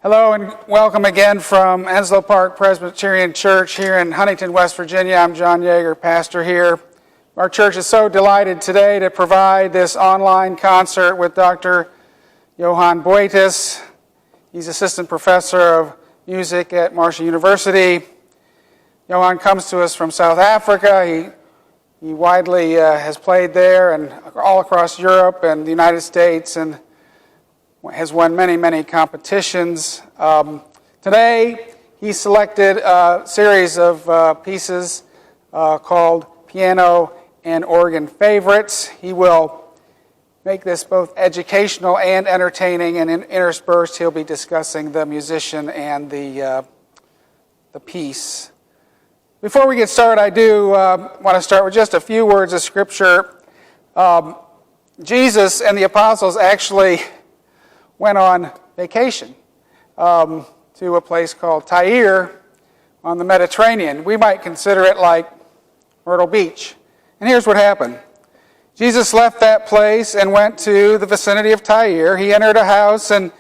Hello and welcome again from Enslow Park Presbyterian Church here in Huntington, West Virginia. I'm John Yeager, pastor here. Our church is so delighted today to provide this online concert with Dr. Johan Botes. He's assistant professor of music at Marshall University. Johan comes to us from South Africa. He widely has played there and all across Europe and the United States, and has won many, many competitions. Today, he selected a series of pieces called Piano and Organ Favorites. He will make this both educational and entertaining, and interspersed he'll be discussing the musician and the piece. Before we get started, I do want to start with just a few words of scripture. Jesus and the apostles actually went on vacation to a place called Tyre on the Mediterranean. We might consider it like Myrtle Beach. And here's what happened. Jesus left that place and went to the vicinity of Tyre. He entered a house and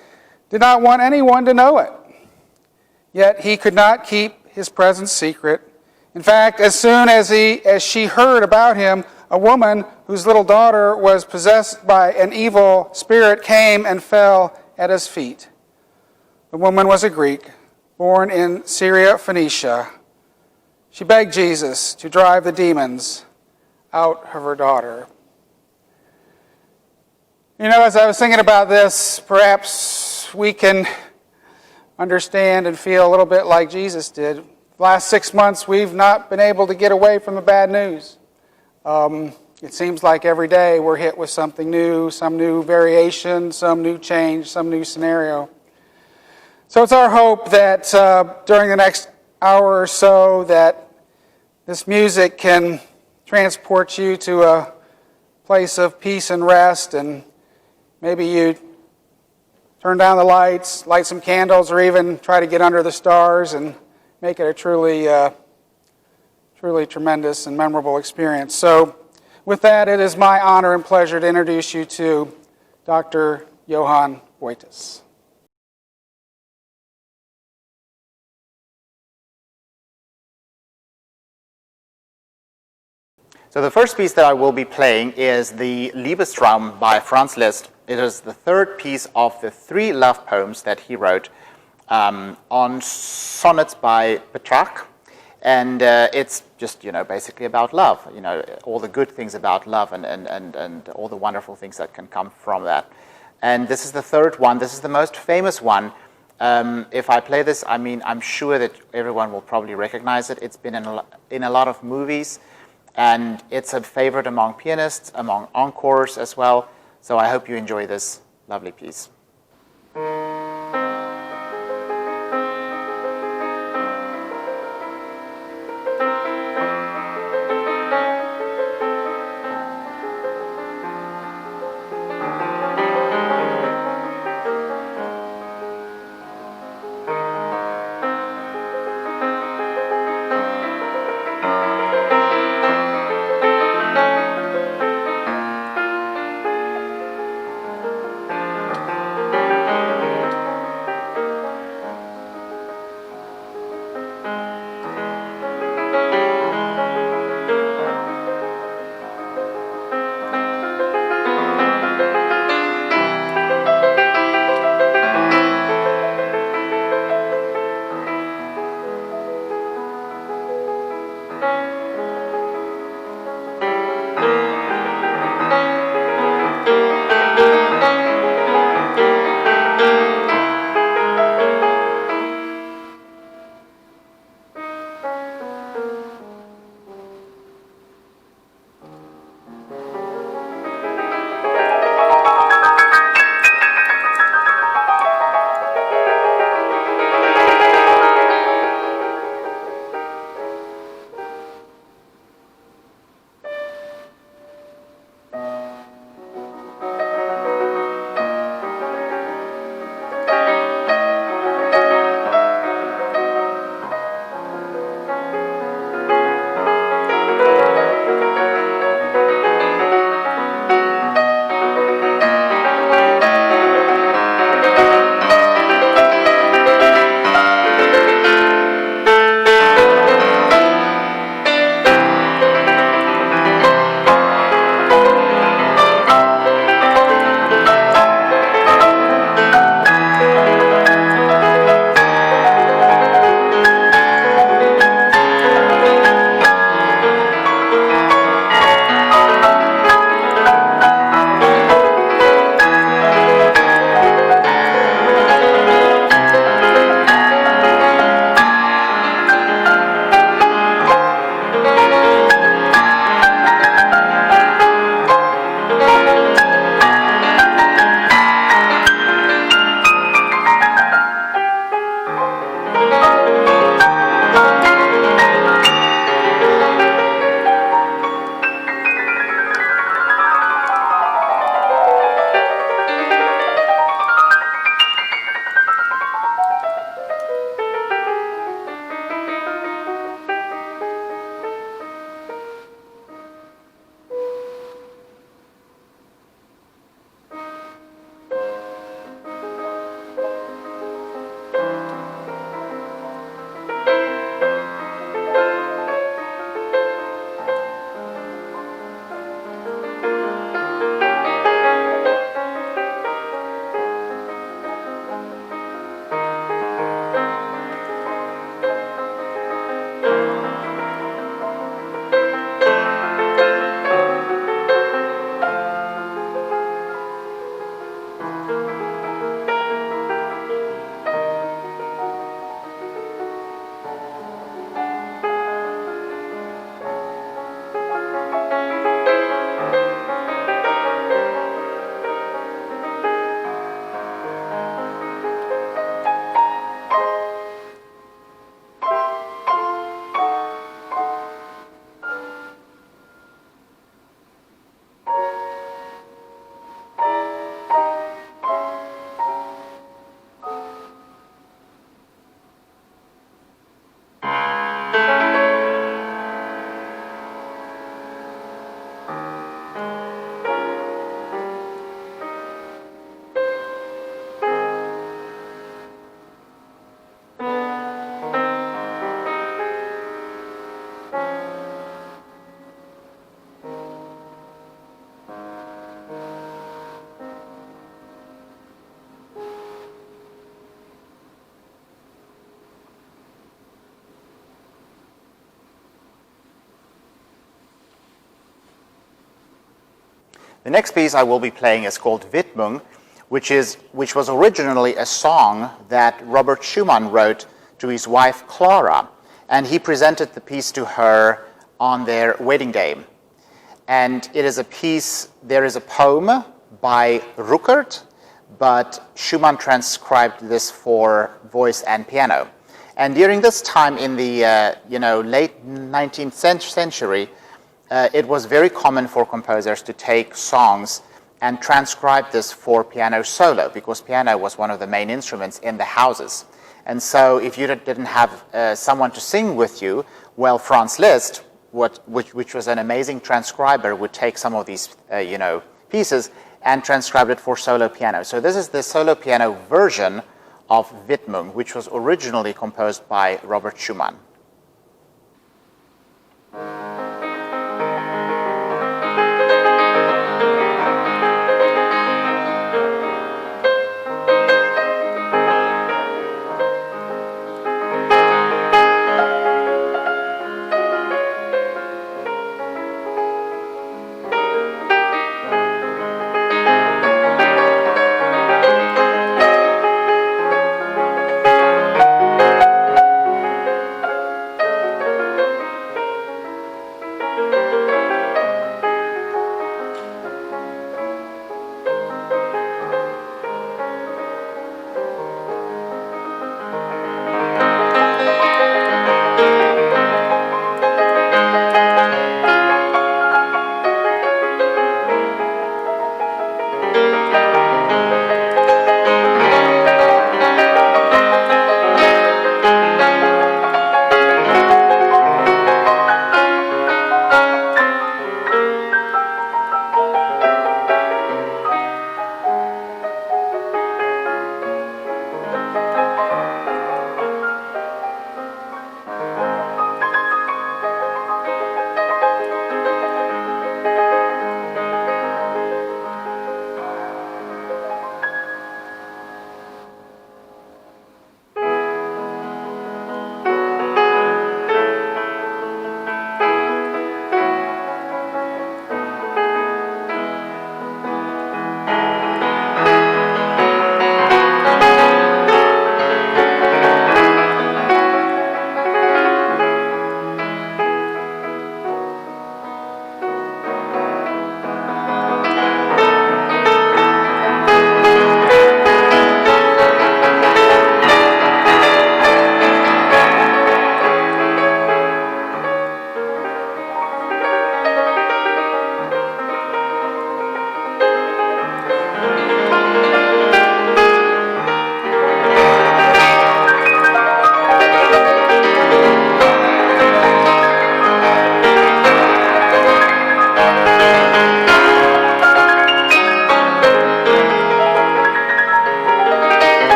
did not want anyone to know it. Yet he could not keep his presence secret. In fact, as soon as she heard about him, a woman whose little daughter was possessed by an evil spirit came and fell at his feet. The woman was a Greek, born in Syria, Phoenicia. She begged Jesus to drive the demons out of her daughter. You know, as I was thinking about this, perhaps we can understand and feel a little bit like Jesus did. The last 6 months, we've not been able to get away from the bad news. It seems like every day we're hit with something new, some new variation, some new change, some new scenario. So it's our hope that during the next hour or so that this music can transport you to a place of peace and rest, and maybe you turn down the lights, light some candles, or even try to get under the stars and make it a truly tremendous and memorable experience. So with that, it is my honor and pleasure to introduce you to Dr. Johan Botes. So the first piece that I will be playing is the Liebestraum by Franz Liszt. It is the third piece of the 3 love poems that he wrote on sonnets by Petrarch. And it's just, basically about love, all the good things about love and all the wonderful things that can come from that. And this is the third one. This is the most famous one. If I play this, I'm sure that everyone will probably recognize it. It's been in a lot of movies, and it's a favorite among pianists, among encores as well. So I hope you enjoy this lovely piece. The next piece I will be playing is called Widmung, which was originally a song that Robert Schumann wrote to his wife Clara, and he presented the piece to her on their wedding day. And it is a piece, there is a poem by Ruckert, but Schumann transcribed this for voice and piano. And during this time in the late 19th century, it was very common for composers to take songs and transcribe this for piano solo, because piano was one of the main instruments in the houses. And so if you didn't have someone to sing with you, well, Franz Liszt, which was an amazing transcriber, would take some of these pieces and transcribe it for solo piano. So this is the solo piano version of Widmung, which was originally composed by Robert Schumann.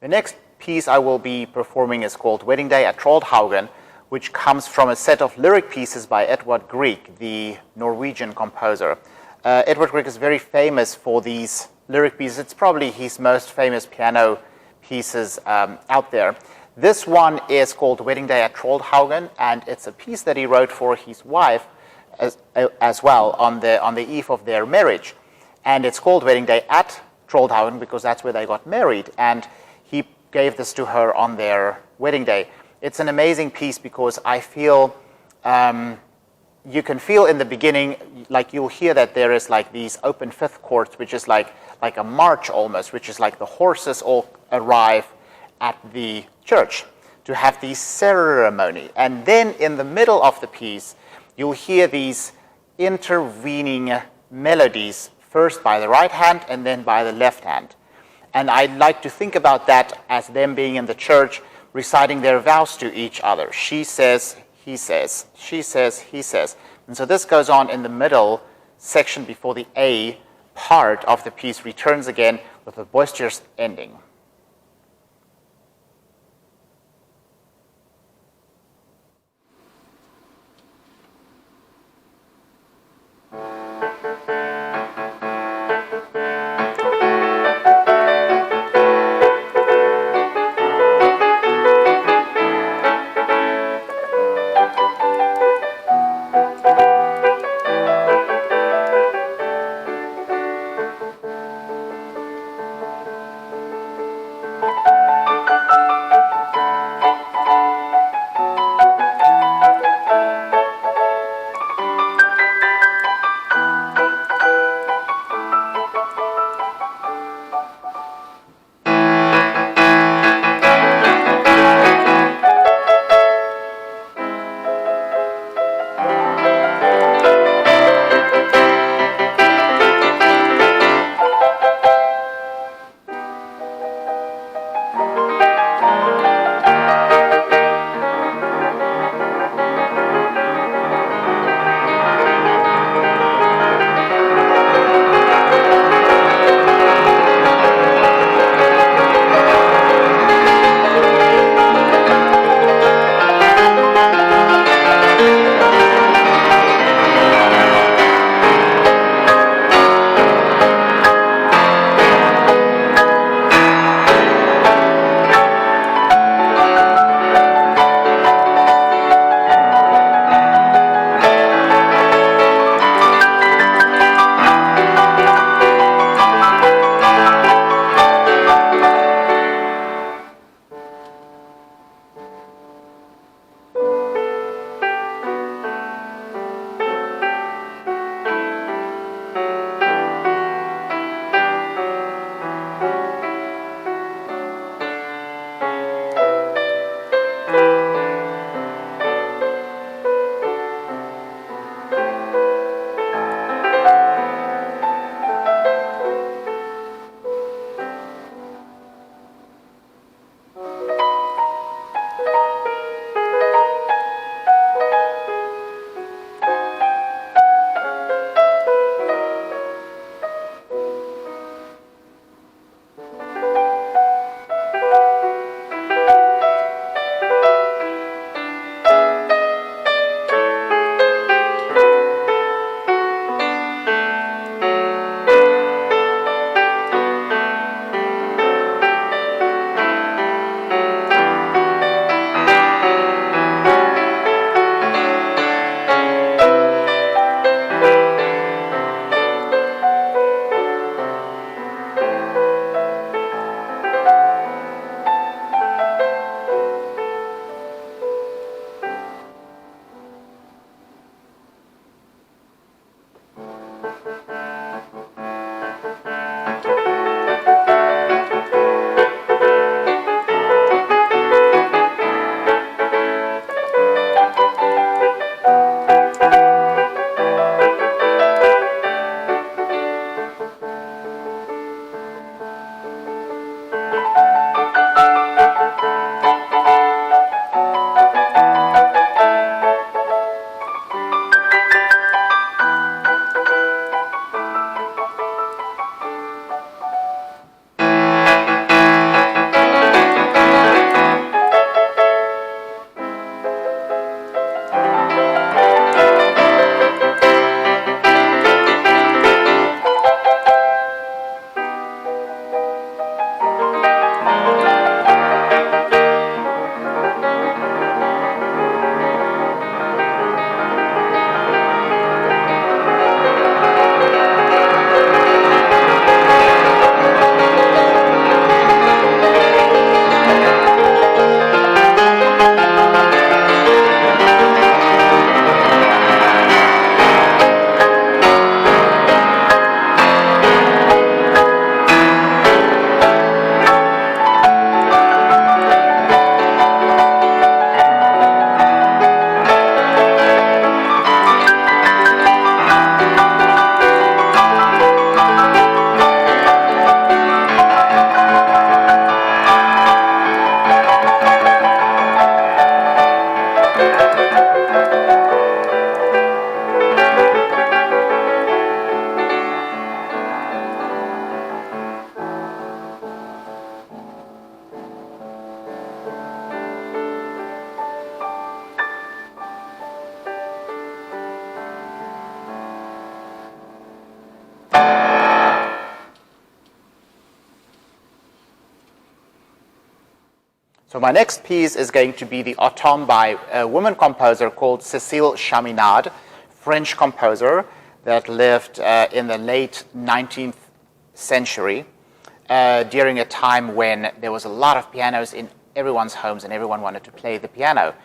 The next piece I will be performing is called Wedding Day at Troldhaugen, which comes from a set of lyric pieces by Edvard Grieg, the Norwegian composer. Edvard Grieg is very famous for these lyric pieces. It's probably his most famous piano pieces out there. This one is called Wedding Day at Troldhaugen, and it's a piece that he wrote for his wife as well on the eve of their marriage. And it's called Wedding Day at Troldhaugen because that's where they got married, and he gave this to her on their wedding day. It's an amazing piece because I feel you can feel in the beginning, like you'll hear that there is like these open fifth chords, which is like a march almost, which is like the horses all arrive at the church to have the ceremony. And then in the middle of the piece, you'll hear these intervening melodies, first by the right hand and then by the left hand. And I like to think about that as them being in the church, reciting their vows to each other. She says, he says, she says, he says. And so this goes on in the middle section before the A part of the piece returns again with a boisterous ending. So my next piece is going to be the Automne by a woman composer called Cécile Chaminade, French composer that lived in the late 19th century during a time when there was a lot of pianos in everyone's homes and everyone wanted to play the piano.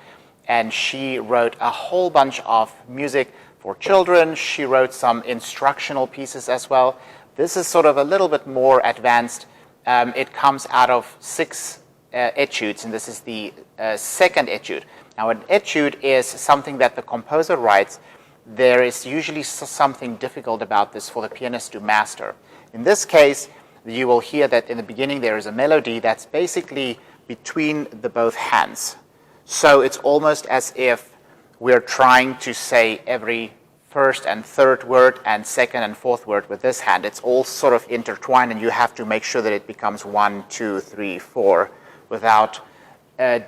And she wrote a whole bunch of music for children. She wrote some instructional pieces as well. This is sort of a little bit more advanced. It comes out of 6 etudes, and this is the second etude. Now, an etude is something that the composer writes. There is usually something difficult about this for the pianist to master. In this case, you will hear that in the beginning there is a melody that's basically between the both hands. So it's almost as if we're trying to say every first and third word and second and fourth word with this hand. It's all sort of intertwined, and you have to make sure that it becomes 1, 2, 3, 4 without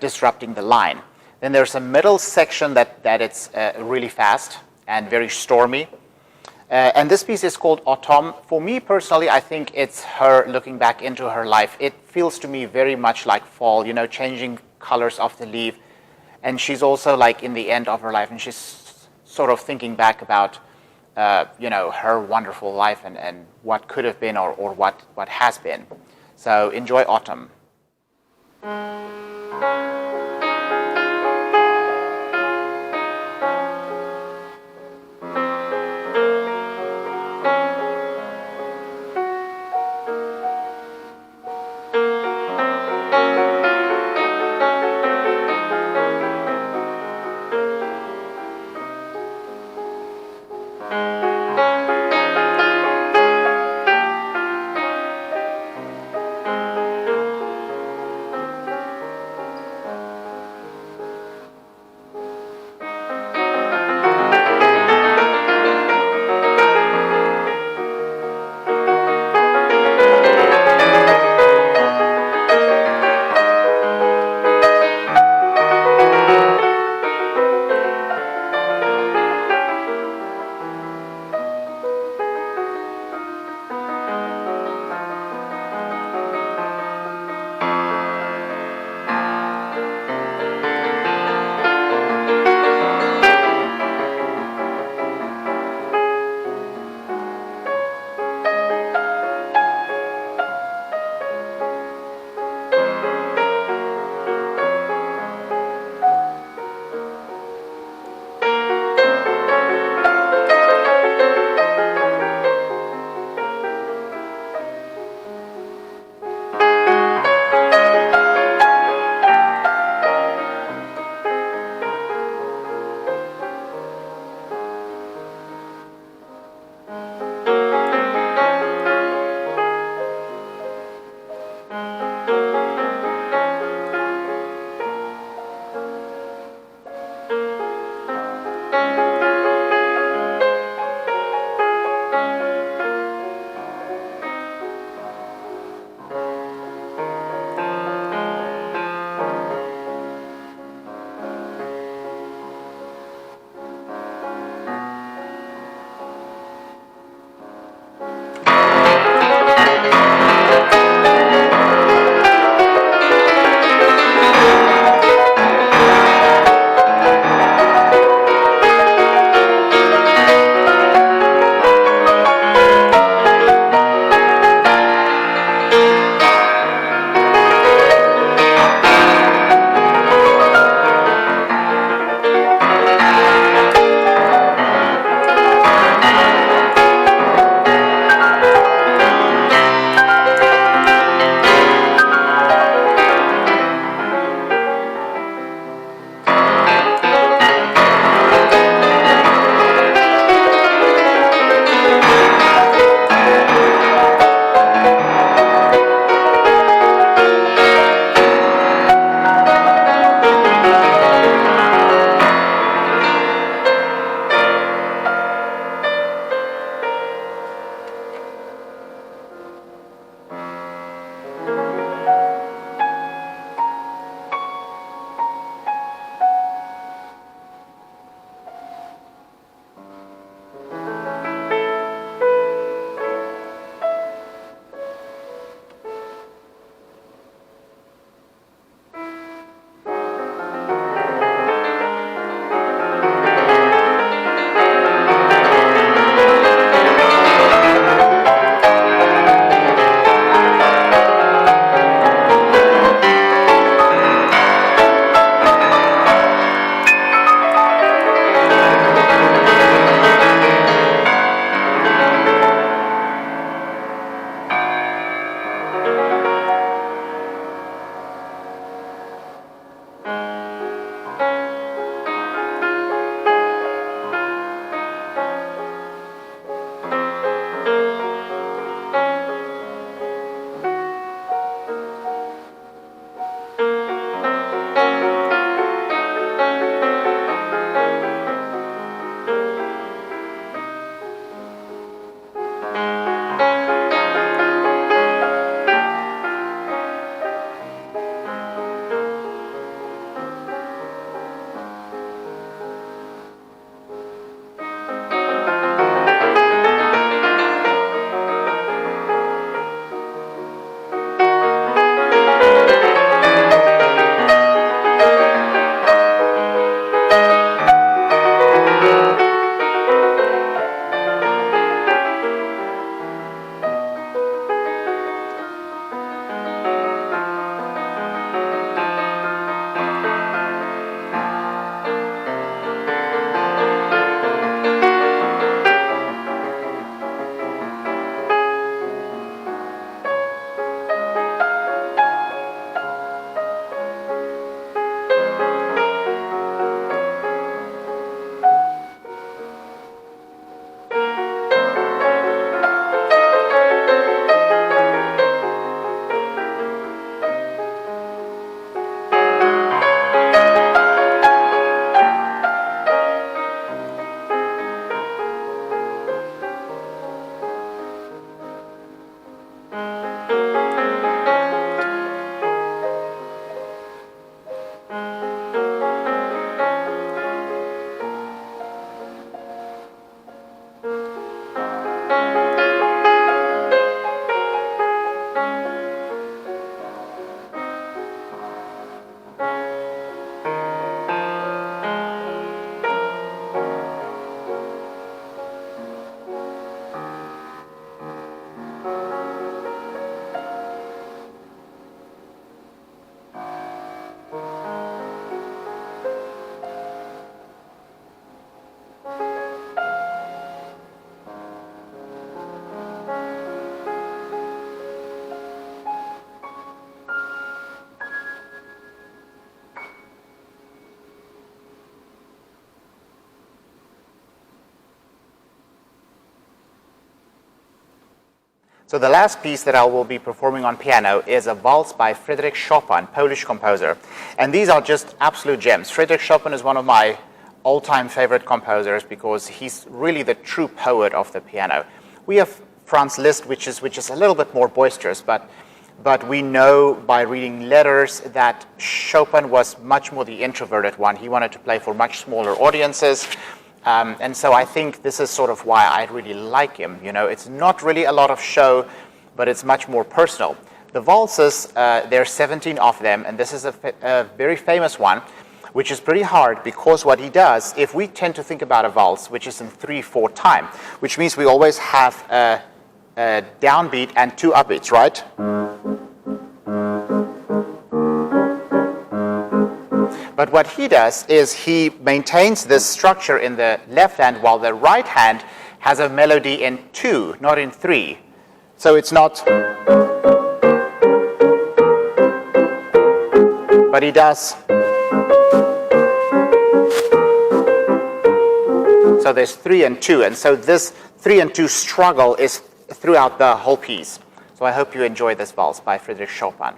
disrupting the line. Then there's a middle section that it's really fast and very stormy. And this piece is called Automne. For me personally, I think it's her looking back into her life. It feels to me very much like fall, you know, changing colors of the leaf. And she's also like in the end of her life, and she's sort of thinking back about, you know, her wonderful life and what could have been or what has been. So enjoy Autumn. So the last piece that I will be performing on piano is a valse by Fredrich Chopin, Polish composer. And these are just absolute gems. Fredrich Chopin is one of my all-time favorite composers because he's really the true poet of the piano. We have Franz Liszt, which is a little bit more boisterous, but we know by reading letters that Chopin was much more the introverted one. He wanted to play for much smaller audiences. And so I think this is sort of why I really like him. You know, it's not really a lot of show, but it's much more personal. The valses, there are 17 of them, and this is a very famous one, which is pretty hard because what he does, if we tend to think about a valse, which is in 3/4 time, which means we always have a downbeat and 2 upbeats, right? But what he does is he maintains this structure in the left hand while the right hand has a melody in 2, not in 3. So it's not, but he does. So there's 3 and 2, and so this 3 and 2 struggle is throughout the whole piece. So I hope you enjoy this valse by Fredrich Chopin.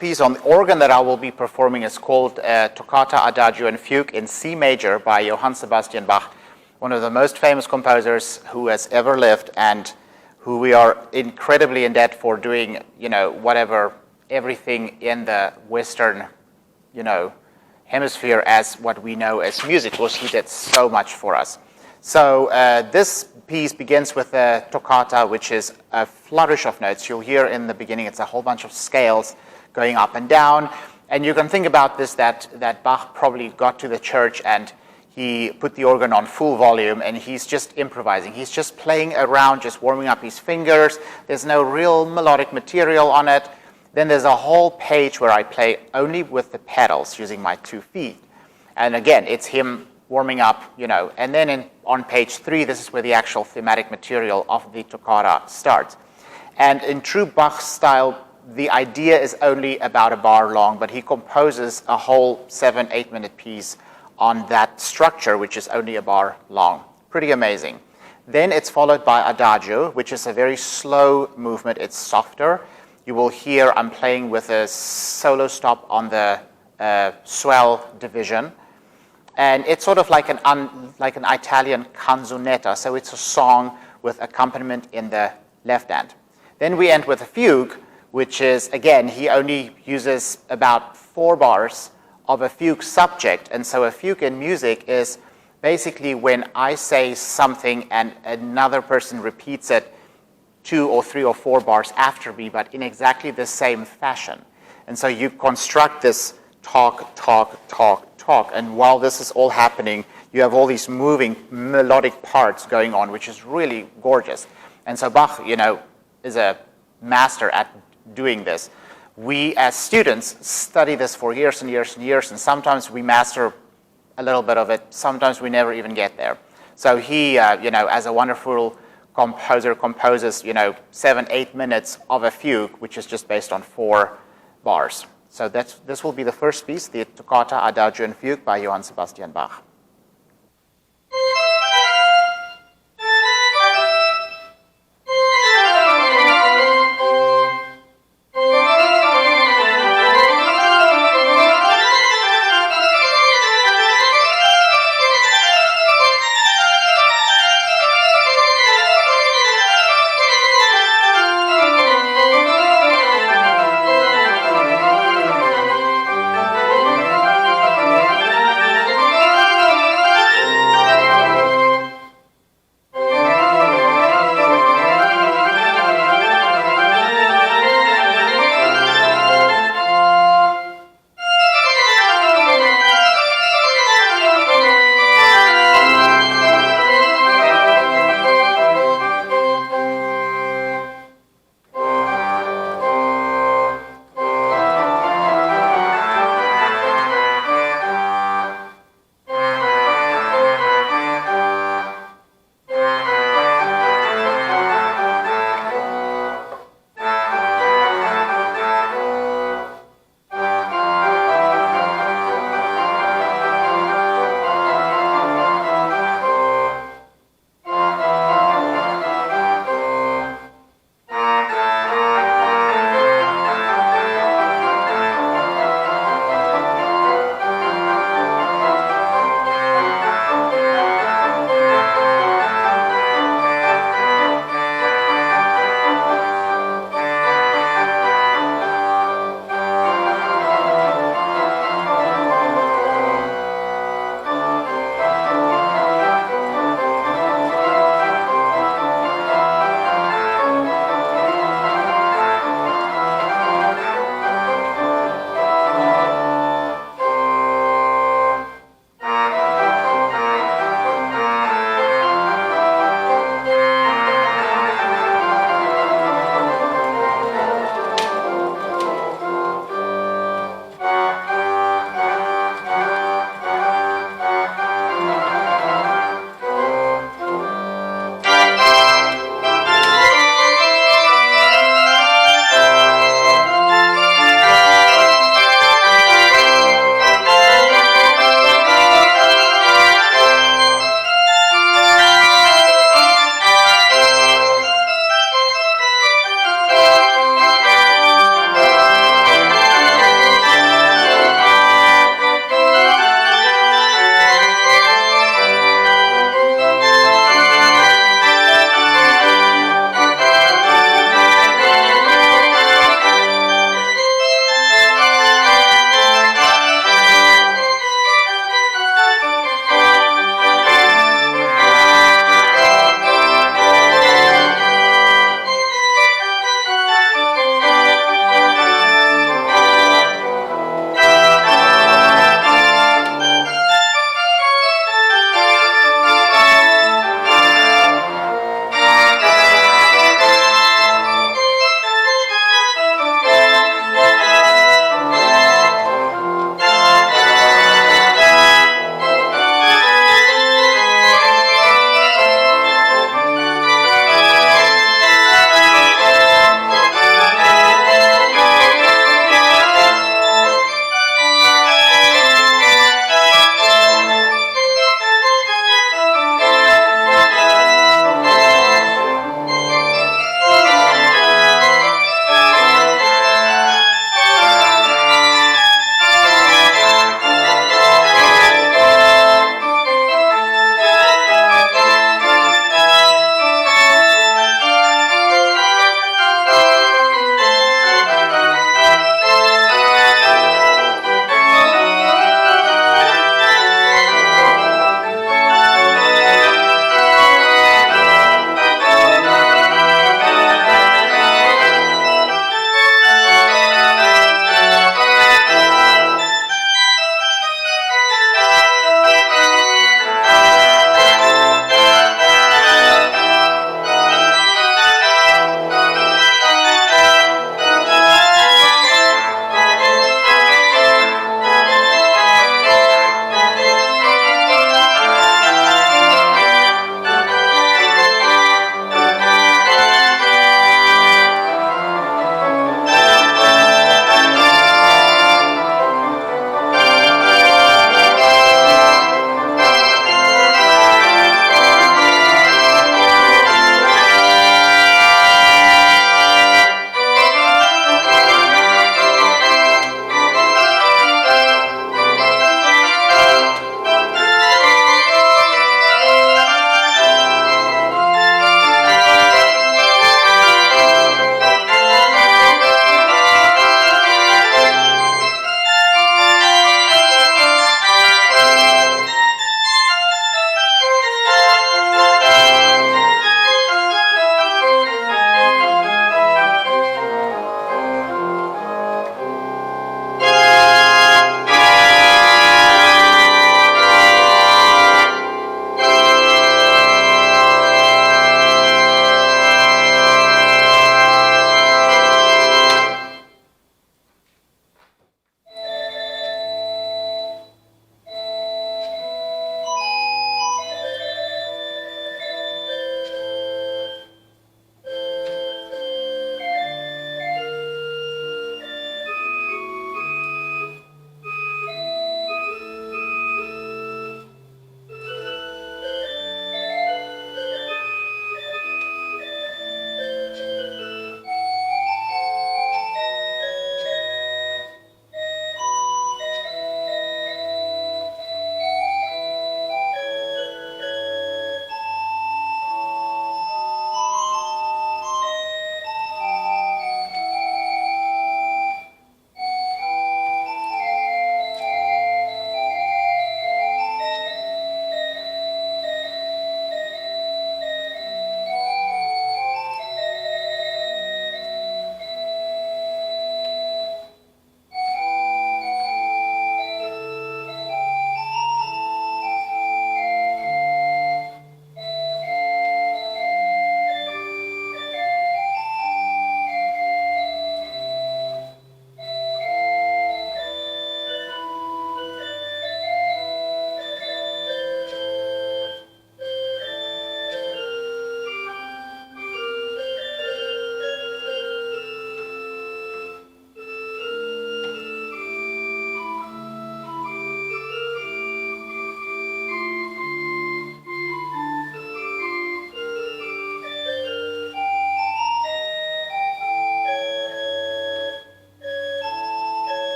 piece on the organ that I will be performing is called Toccata, Adagio, and Fugue in C major by Johann Sebastian Bach, one of the most famous composers who has ever lived, and who we are incredibly in debt for doing, everything in the Western, hemisphere as what we know as music, because he did so much for us. So this piece begins with a toccata, which is a flourish of notes. You'll hear in the beginning it's a whole bunch of scales going up and down. And you can think about this, that Bach probably got to the church and he put the organ on full volume and he's just improvising. He's just playing around, just warming up his fingers. There's no real melodic material on it. Then there's a whole page where I play only with the pedals using my 2 feet. And again, it's him warming up, And then on page 3, this is where the actual thematic material of the toccata starts. And in true Bach style, the idea is only about a bar long, but he composes a whole 7-8 minute piece on that structure, which is only a bar long. Pretty amazing. Then it's followed by Adagio, which is a very slow movement. It's softer. You will hear I'm playing with a solo stop on the swell division. And it's sort of like an Italian canzonetta, so it's a song with accompaniment in the left hand. Then we end with a fugue, which is, again, he only uses about 4 bars of a fugue subject. And so a fugue in music is basically when I say something and another person repeats it 2 or 3 or 4 bars after me, but in exactly the same fashion. And so you construct this talk, talk, talk, talk. And while this is all happening, you have all these moving melodic parts going on, which is really gorgeous. And so Bach, is a master at doing this. We, as students, study this for years and years and years, and sometimes we master a little bit of it. Sometimes we never even get there. So he, as a wonderful composer, composes, 7-8 minutes of a fugue, which is just based on 4 bars. So this will be the first piece, the Toccata, Adagio, and Fugue by Johann Sebastian Bach.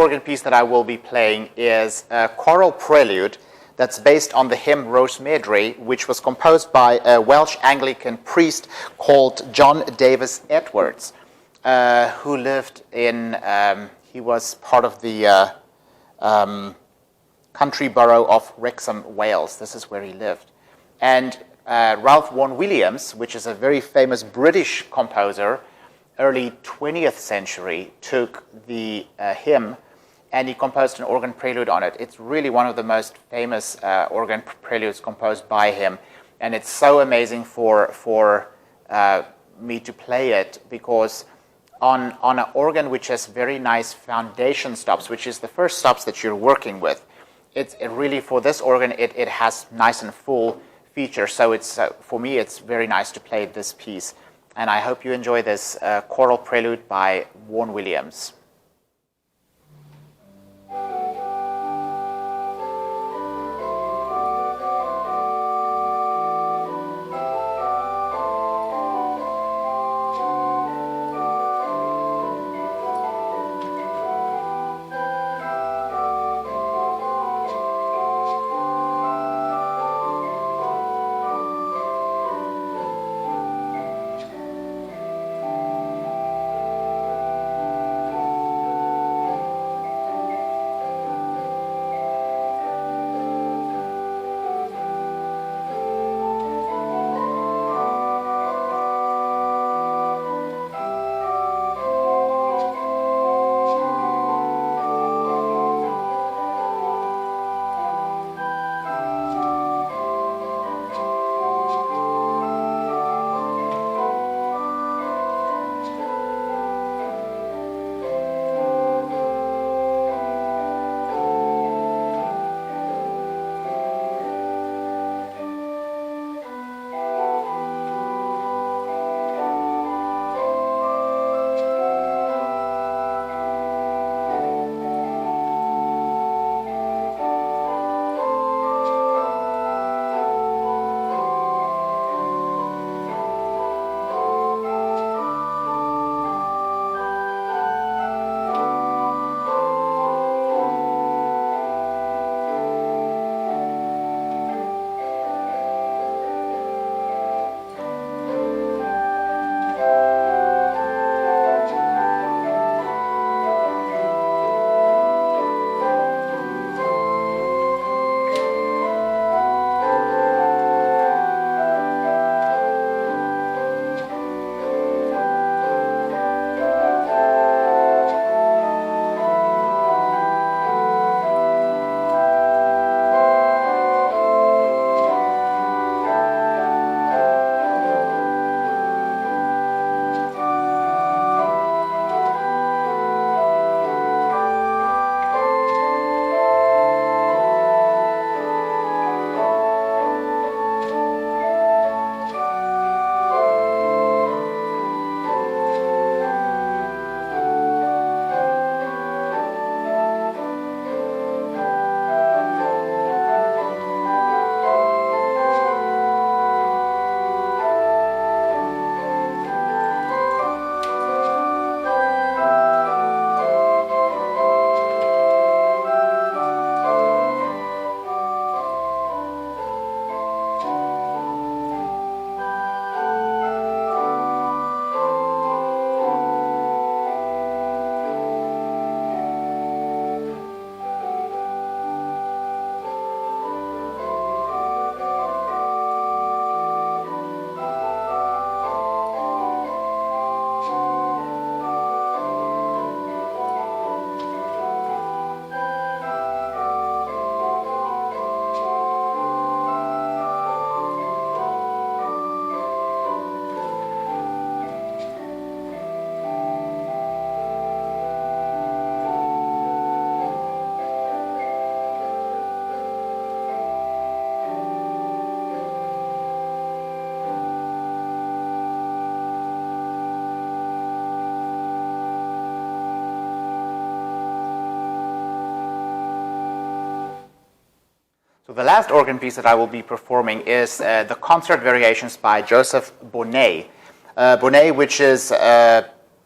organ piece that I will be playing is a choral prelude that's based on the hymn Rhosymedre, which was composed by a Welsh Anglican priest called John Davis Edwards, who lived in, he was part of the country borough of Wrexham, Wales. This is where he lived. And Ralph Vaughan Williams, which is a very famous British composer, early 20th century, took the hymn and he composed an organ prelude on it. It's really one of the most famous organ preludes composed by him, and it's so amazing for me to play it, because on an organ which has very nice foundation stops, which is the first stops that you're working with, it really, for this organ, it has nice and full features. So it's for me, it's very nice to play this piece, and I hope you enjoy this choral prelude by Vaughan Williams. So the last organ piece that I will be performing is the concert variations by Joseph Bonnet, which is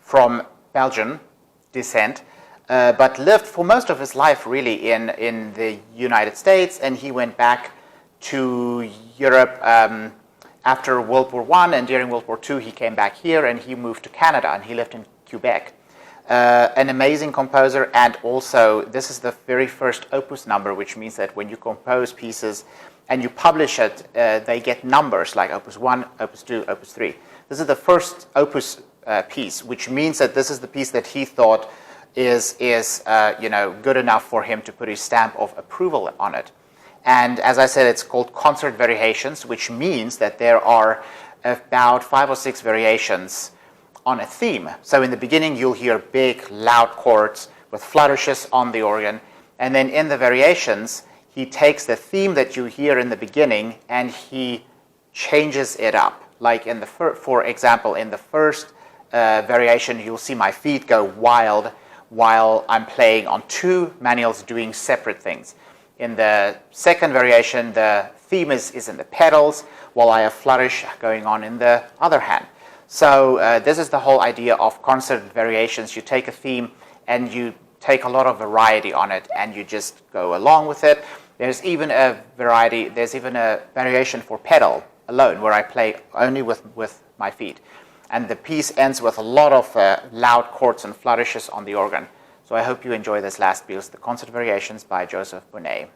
from Belgian descent, but lived for most of his life really in the United States, and he went back to Europe after World War I, and during World War II he came back here and he moved to Canada and he lived in Quebec. An amazing composer, and also this is the very first opus number, which means that when you compose pieces and you publish it, they get numbers like opus 1, opus 2, opus 3. This is the first opus piece, which means that this is the piece that he thought is good enough for him to put his stamp of approval on it. And as I said, it's called concert variations, which means that there are about 5 or 6 variations on a theme. So in the beginning, you'll hear big, loud chords with flourishes on the organ. And then in the variations, he takes the theme that you hear in the beginning and he changes it up. Like in the for example, in the first variation, you'll see my feet go wild while I'm playing on 2 manuals doing separate things. In the second variation, the theme is in the pedals, while I have flourish going on in the other hand. So this is the whole idea of concert variations. You take a theme and you take a lot of variety on it, and you just go along with it. There's even a variation for pedal alone, where I play only with my feet. And the piece ends with a lot of loud chords and flourishes on the organ. So I hope you enjoy this last piece, the Concert Variations by Joseph Bonnet.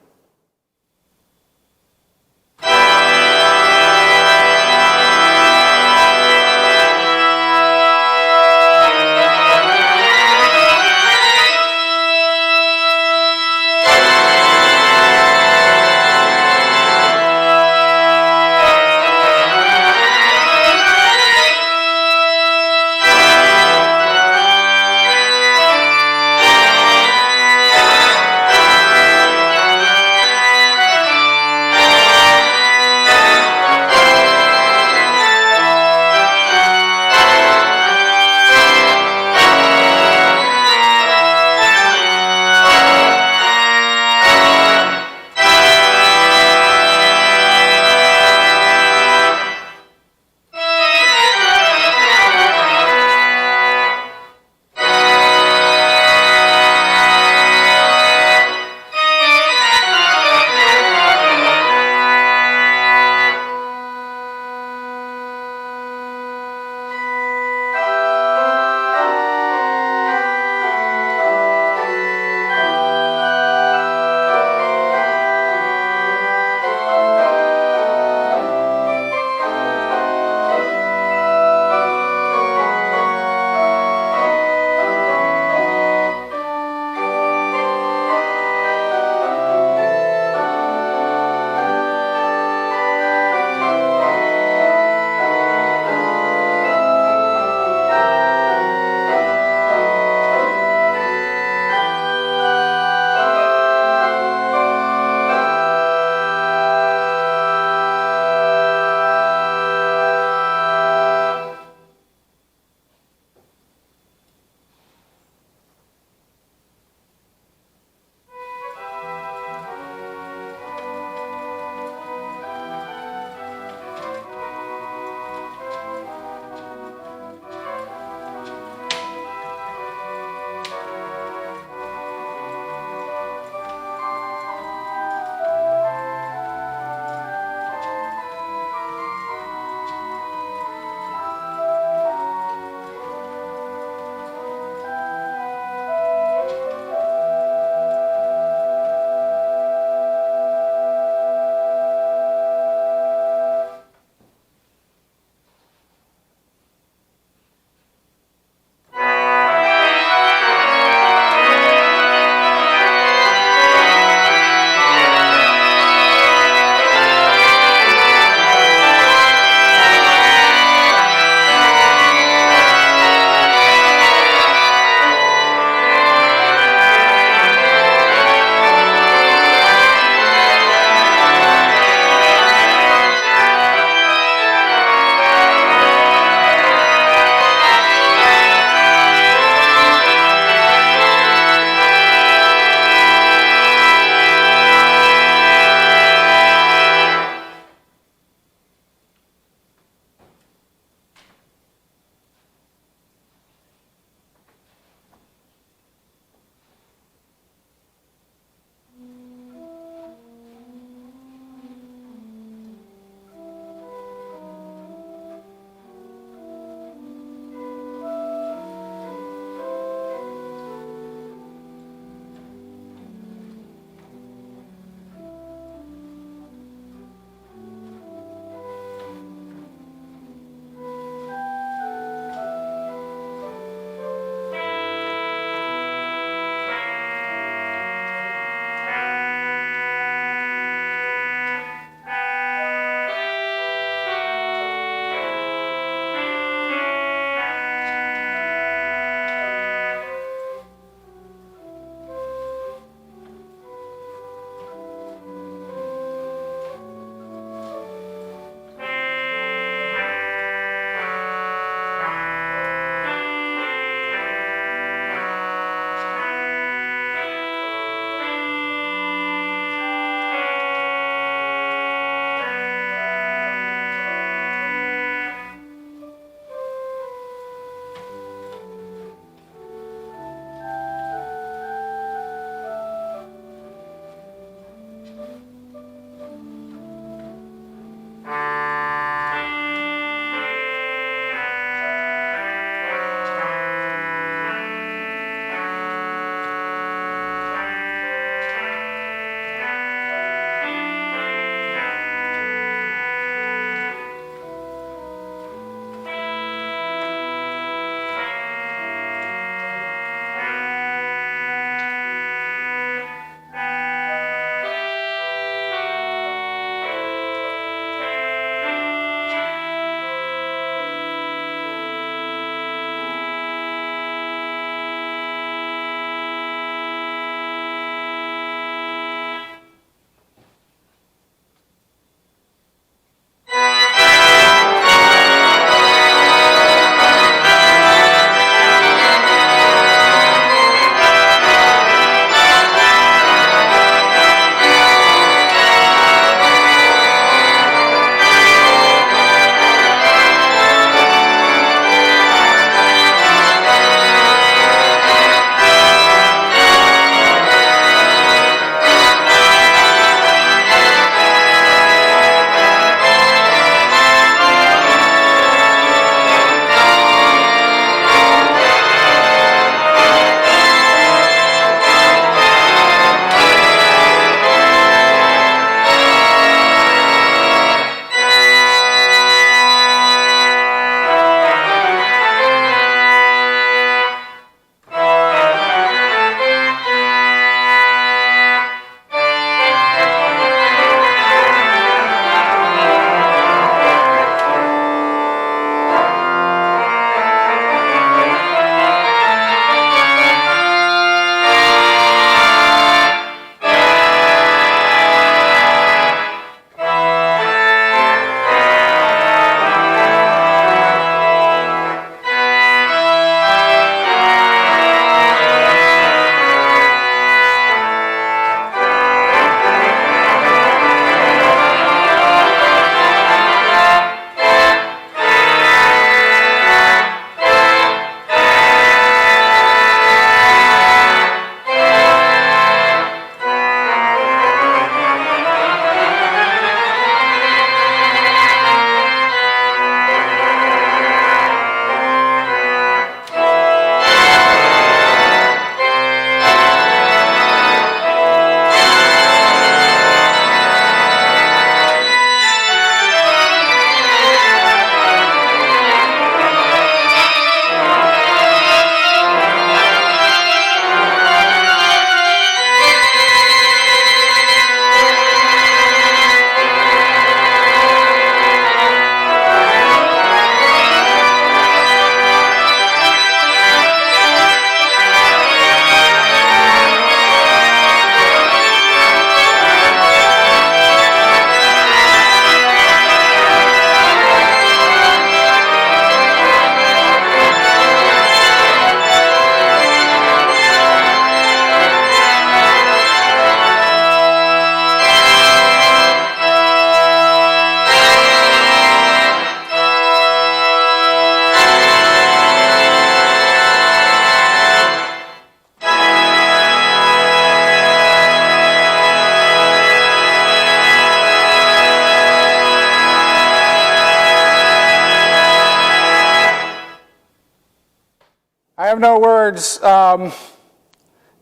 have no words.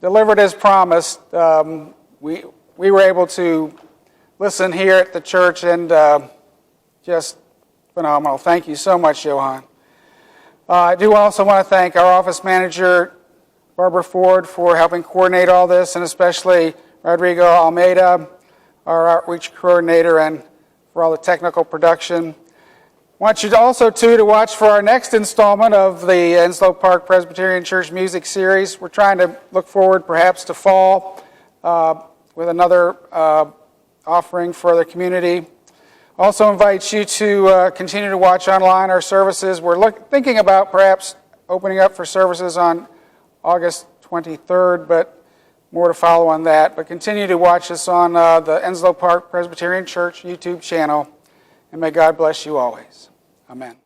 Delivered as promised. We were able to listen here at the church, and just phenomenal. Thank you so much, Johan. I do also want to thank our office manager, Barbara Ford, for helping coordinate all this, and especially Rodrigo Almeida, our outreach coordinator, and for all the technical production. I want you also, to watch for our next installment of the Enslow Park Presbyterian Church Music Series. We're trying to look forward perhaps to fall with another offering for the community. Also invite you to continue to watch online our services. We're thinking about perhaps opening up for services on August 23rd, but more to follow on that. But continue to watch us on the Enslow Park Presbyterian Church YouTube channel, and may God bless you always. Amen.